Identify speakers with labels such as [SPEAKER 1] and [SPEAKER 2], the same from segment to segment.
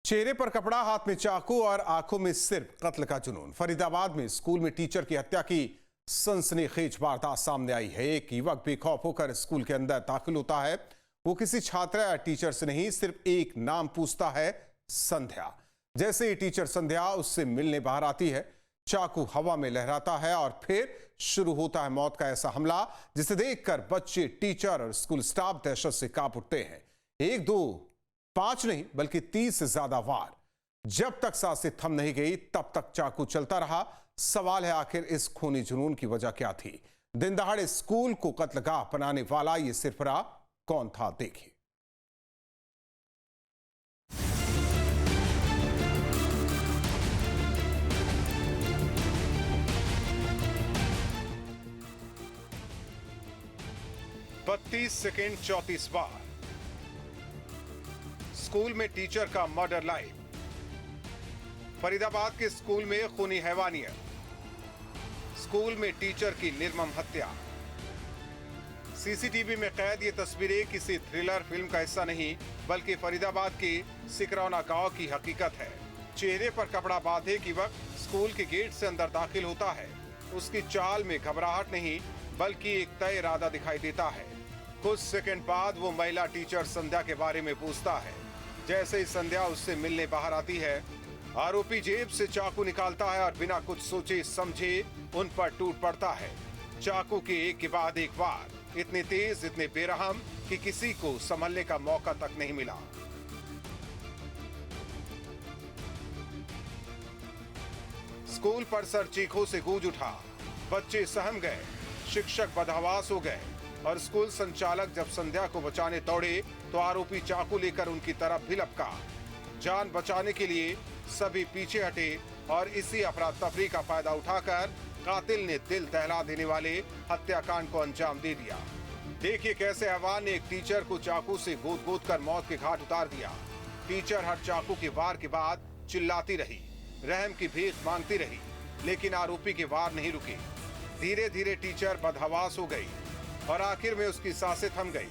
[SPEAKER 1] चेहरे पर कपड़ा, हाथ में चाकू और आंखों में सिर्फ कत्ल का जुनून। फरीदाबाद में स्कूल में टीचर की हत्या की सनसनीखेज वारदात सामने आई है। एक युवक बेखौफ होकर स्कूल के अंदर दाखिल होता है। वो किसी छात्रा या टीचर से नहीं, सिर्फ एक नाम पूछता है, संध्या। जैसे ही टीचर संध्या उससे मिलने बाहर आती है, चाकू हवा में लहराता है और फिर शुरू होता है मौत का ऐसा हमला, जिसे देखकर बच्चे, टीचर और स्कूल स्टाफ दहशत से कांप उठते हैं। एक दो 5 नहीं बल्कि 30 से ज्यादा वार। जब तक सांसें थम नहीं गई तब तक चाकू चलता रहा। सवाल है, आखिर इस खूनी जुनून की वजह क्या थी? दिन दहाड़े स्कूल को कत्लगाह बनाने वाला ये सिरफरा कौन था? देखिए। बत्तीस सेकेंड 34 बार। स्कूल में टीचर का मर्डर लाइव। फरीदाबाद के स्कूल में खूनी हैवानियत। स्कूल में टीचर की निर्मम हत्या। सीसीटीवी में कैद ये तस्वीरें किसी थ्रिलर फिल्म का हिस्सा नहीं, बल्कि फरीदाबाद के सिकरौना गांव की हकीकत है। चेहरे पर कपड़ा बांधे युवक स्कूल के गेट से अंदर दाखिल होता है। उसकी चाल में घबराहट नहीं, बल्कि एक तय इरादा दिखाई देता है। कुछ सेकंड बाद वो महिला टीचर संध्या के बारे में पूछता है। जैसे ही संध्या उससे मिलने बाहर आती है, आरोपी जेब से चाकू निकालता है और बिना कुछ सोचे समझे उन पर टूट पड़ता है। चाकू के एक के बाद एक वार, इतने तेज, इतने बेरहम कि किसी को संभलने का मौका तक नहीं मिला। स्कूल परिसर चीखों से गूंज उठा। बच्चे सहम गए, शिक्षक बदहवास हो गए और स्कूल संचालक जब संध्या को बचाने दौड़े तो आरोपी चाकू लेकर उनकी तरफ भी लपका। जान बचाने के लिए सभी पीछे हटे और इसी अफरा तफरी का फायदा उठाकर कातिल ने दिल दहला देने वाले हत्याकांड को अंजाम दे दिया। देखिए कैसे हैवान ने एक टीचर को चाकू से गोद गोद कर मौत के घाट उतार दिया। टीचर हर चाकू के वार के बाद चिल्लाती रही, रहम की भीख मांगती रही, लेकिन आरोपी के वार नहीं रुके। धीरे धीरे टीचर बदहवास हो गई और आखिर में उसकी सांसें थम गई।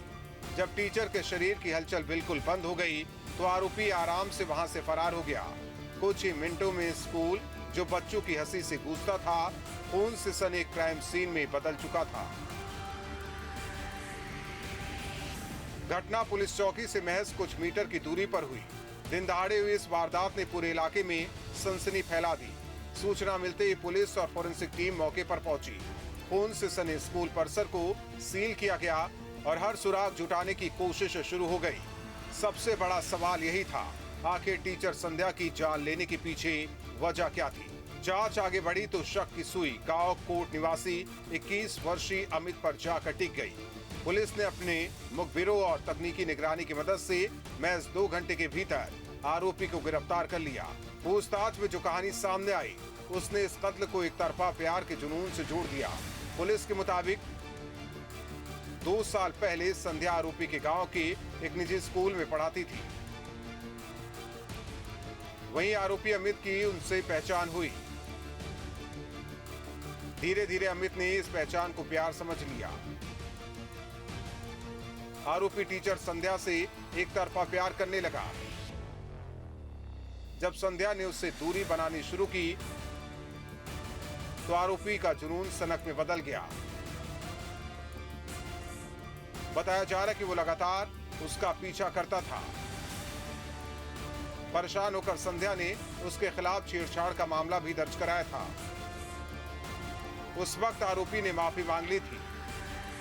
[SPEAKER 1] जब टीचर के शरीर की हलचल बिल्कुल बंद हो गई तो आरोपी आराम से वहां से फरार हो गया। कुछ ही मिनटों में स्कूल, जो बच्चों की हंसी से गूंजता था, खून से सने क्राइम सीन में बदल चुका था। घटना पुलिस चौकी से महज कुछ मीटर की दूरी पर हुई। दिन दहाड़े हुई इस वारदात ने पूरे इलाके में सनसनी फैला दी। सूचना मिलते ही पुलिस और फोरेंसिक टीम मौके पर पहुंची। खून से सने स्कूल परिसर को सील किया गया और हर सुराग जुटाने की कोशिश शुरू हो गई। सबसे बड़ा सवाल यही था, आखिर टीचर संध्या की जान लेने के पीछे वजह क्या थी? जांच आगे बढ़ी तो शक की सुई गांव कोट निवासी 21 वर्षीय अमित पर जाकर टिक गई। पुलिस ने अपने मुखबिरों और तकनीकी निगरानी की मदद से महज 2 घंटे के भीतर आरोपी को गिरफ्तार कर लिया। पूछताछ में जो कहानी सामने आई, उसने इस कत्ल को एक तरफा प्यार के जुनून से जोड़ दिया। पुलिस के मुताबिक 2 साल पहले संध्या आरोपी के गांव के एक निजी स्कूल में पढ़ाती थी। वहीं आरोपी अमित की उनसे पहचान हुई। धीरे धीरे अमित ने इस पहचान को प्यार समझ लिया। आरोपी टीचर संध्या से एक तरफा प्यार करने लगा। जब संध्या ने उससे दूरी बनानी शुरू की तो आरोपी का जुनून सनक में बदल गया। बताया जा रहा है कि वो लगातार उसका पीछा करता था। परेशान होकर संध्या ने उसके खिलाफ छेड़छाड़ का मामला भी दर्ज कराया था। उस वक्त आरोपी ने माफी मांग ली थी।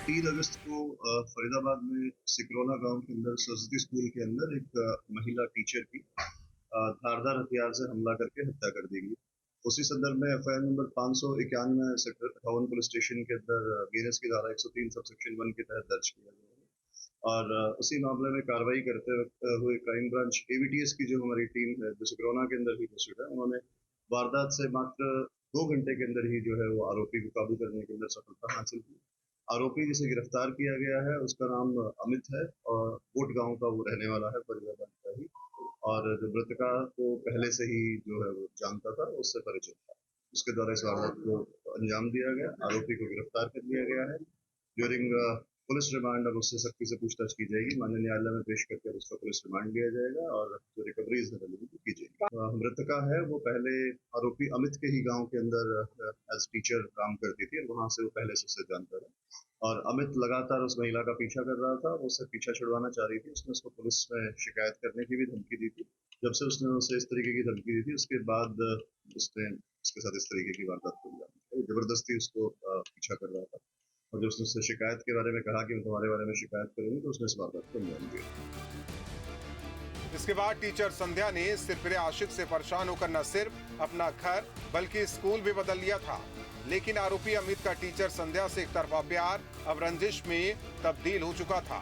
[SPEAKER 2] 3 अगस्त को फरीदाबाद में सिकरौना गांव के अंदर सरस्वती स्कूल के अंदर एक महिला टीचर की धारदार हथियार से हमला करके हत्या कर दी गई। उसी संदर्भ में FIR number 591 sector 58 police station के अंदर बीएनएस की धारा 103 सबसेक्शन 1 के तहत दर्ज किया गया है। और उसी मामले में कार्रवाई करते हुए क्राइम ब्रांच एवीटीएस की जो हमारी टीम है, जो सिकरौना के अंदर ही पोस्टेड है, उन्होंने वारदात से मात्र 2 घंटे के अंदर ही जो है वो आरोपी को काबू करने के अंदर सफलता हासिल की। आरोपी जिसे गिरफ्तार किया गया है उसका नाम अमित है और कोट गांव का वो रहने वाला है, फरीदाबाद का ही। और जो मृतका को पहले से ही जो है वो जानता था, उससे परिचित था। उसके द्वारा इस वारदात को अंजाम दिया गया। आरोपी को गिरफ्तार कर लिया गया है। ड्यूरिंग पुलिस रिमांड अब उससे सख्ती से पूछताछ की जाएगी। माननीय न्यायालय में पेश करके उसका पुलिस रिमांड लिया जाएगा और जो रिकवरीज है वो की जाएगी। मृतका है वो पहले आरोपी अमित के ही गांव के अंदर एज टीचर काम करती थी और वहां से वो पहले से उसे जानता था और अमित लगातार उस महिला का पीछा कर रहा था। वो उससे पीछा छुड़वाना चाह रही थी। उसने उसको पुलिस में शिकायत करने की भी धमकी दी थी। जब से उसने उसे इस तरीके की धमकी दी थी उसके बाद उसने उसके साथ इस तरीके की वारदात को अंजाम दिया। जबरदस्ती उसको पीछा कर रहा था और जब उसने शिकायत के बारे में कहा कि मैं तुम्हारे बारे में शिकायत करूंगी तो उसने इस वारदात को अंजाम दिया।
[SPEAKER 1] इसके बाद टीचर संध्या ने सिरफिरे आशिक से परेशान होकर न सिर्फ अपना घर बल्कि स्कूल भी बदल लिया था। लेकिन आरोपी अमित का टीचर संध्या से एक तरफा प्यार अब रंजिश में तब्दील हो चुका था।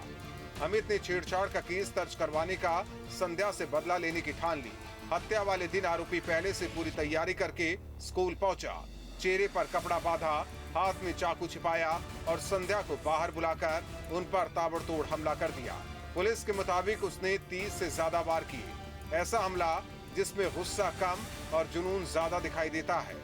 [SPEAKER 1] अमित ने छेड़छाड़ का केस दर्ज करवाने का संध्या से बदला लेने की ठान ली। हत्या वाले दिन आरोपी पहले से पूरी तैयारी करके स्कूल पहुंचा। चेहरे पर कपड़ा बांधा, हाथ में चाकू छिपाया और संध्या को बाहर बुलाकर उन पर ताबड़तोड़ हमला कर दिया। पुलिस के मुताबिक उसने 30 से ज्यादा वार किए। ऐसा हमला जिसमें गुस्सा कम और जुनून ज्यादा दिखाई देता है।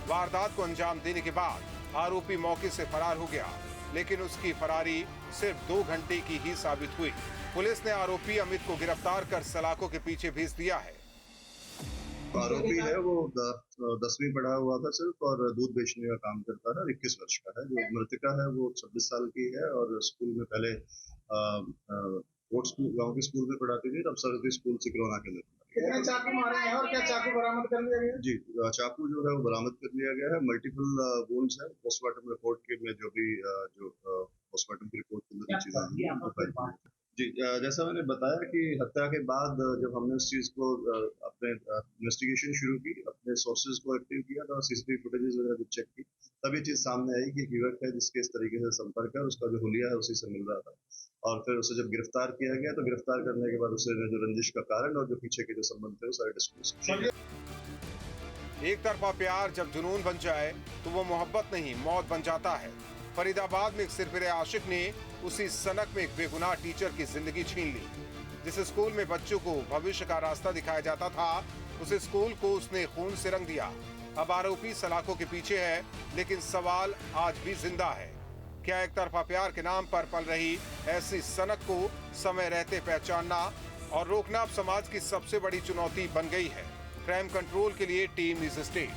[SPEAKER 1] वारदात को अंजाम देने के बाद आरोपी मौके से फरार हो गया, लेकिन उसकी फरारी सिर्फ 2 घंटे की ही साबित हुई। पुलिस ने आरोपी अमित को गिरफ्तार कर सलाखों के पीछे भेज दिया है।
[SPEAKER 2] आरोपी है वो 10वीं पढ़ा हुआ था सिर्फ और दूध बेचने का काम करता है। 21 वर्ष का है। जो मृतका है वो 26 साल की है और स्कूल में पहले गांव के स्कूल में पढ़ाती थी। अब सरस्वती स्कूल सिकरौना के अंदर।
[SPEAKER 3] कितने चाकू मारे हैं और क्या चाकू बरामद कर लिया गया?
[SPEAKER 2] जी, चाकू जो है वो बरामद कर लिया गया है। मल्टीपल वुंड्स है। पोस्टमार्टम रिपोर्ट के में जो भी पोस्टमार्टम की रिपोर्ट के अंदर चीजें जी, जैसा मैंने बताया कि हत्या के बाद जब हमने उस चीज को अपने इन्वेस्टिगेशन शुरू की, अपने सोर्सेज को एक्टिव किया था, सीसीटीवी फुटेजेस वगैरह चेक की, तब ये चीज सामने आई कि एक युवक है जिसके इस तरीके से संपर्क है, उसका जो हुलिया है उसी से मिल रहा था। और फिर उसे जब गिरफ्तार किया गया तो गिरफ्तार करने के बाद उसे जो रंजिश का कारण और जो पीछे के जो संबंध थे वो सारे डिस्क्लोज किए।
[SPEAKER 1] एक तरफा प्यार जब जुनून बन जाए तो वो मोहब्बत नहीं मौत बन जाता है। फरीदाबाद में एक सिरफिरे आशिक ने उसी सनक में एक बेगुनाह टीचर की जिंदगी छीन ली। जिस स्कूल में बच्चों को भविष्य का रास्ता दिखाया जाता था, उस स्कूल को उसने खून से रंग दिया। अब आरोपी सलाखों के पीछे है, लेकिन सवाल आज भी जिंदा है। क्या एक तरफा प्यार के नाम पर पल रही ऐसी सनक को समय रहते पहचानना और रोकना अब समाज की सबसे बड़ी चुनौती बन गई है। क्राइम कंट्रोल के लिए टीम न्यूज़ स्टेट।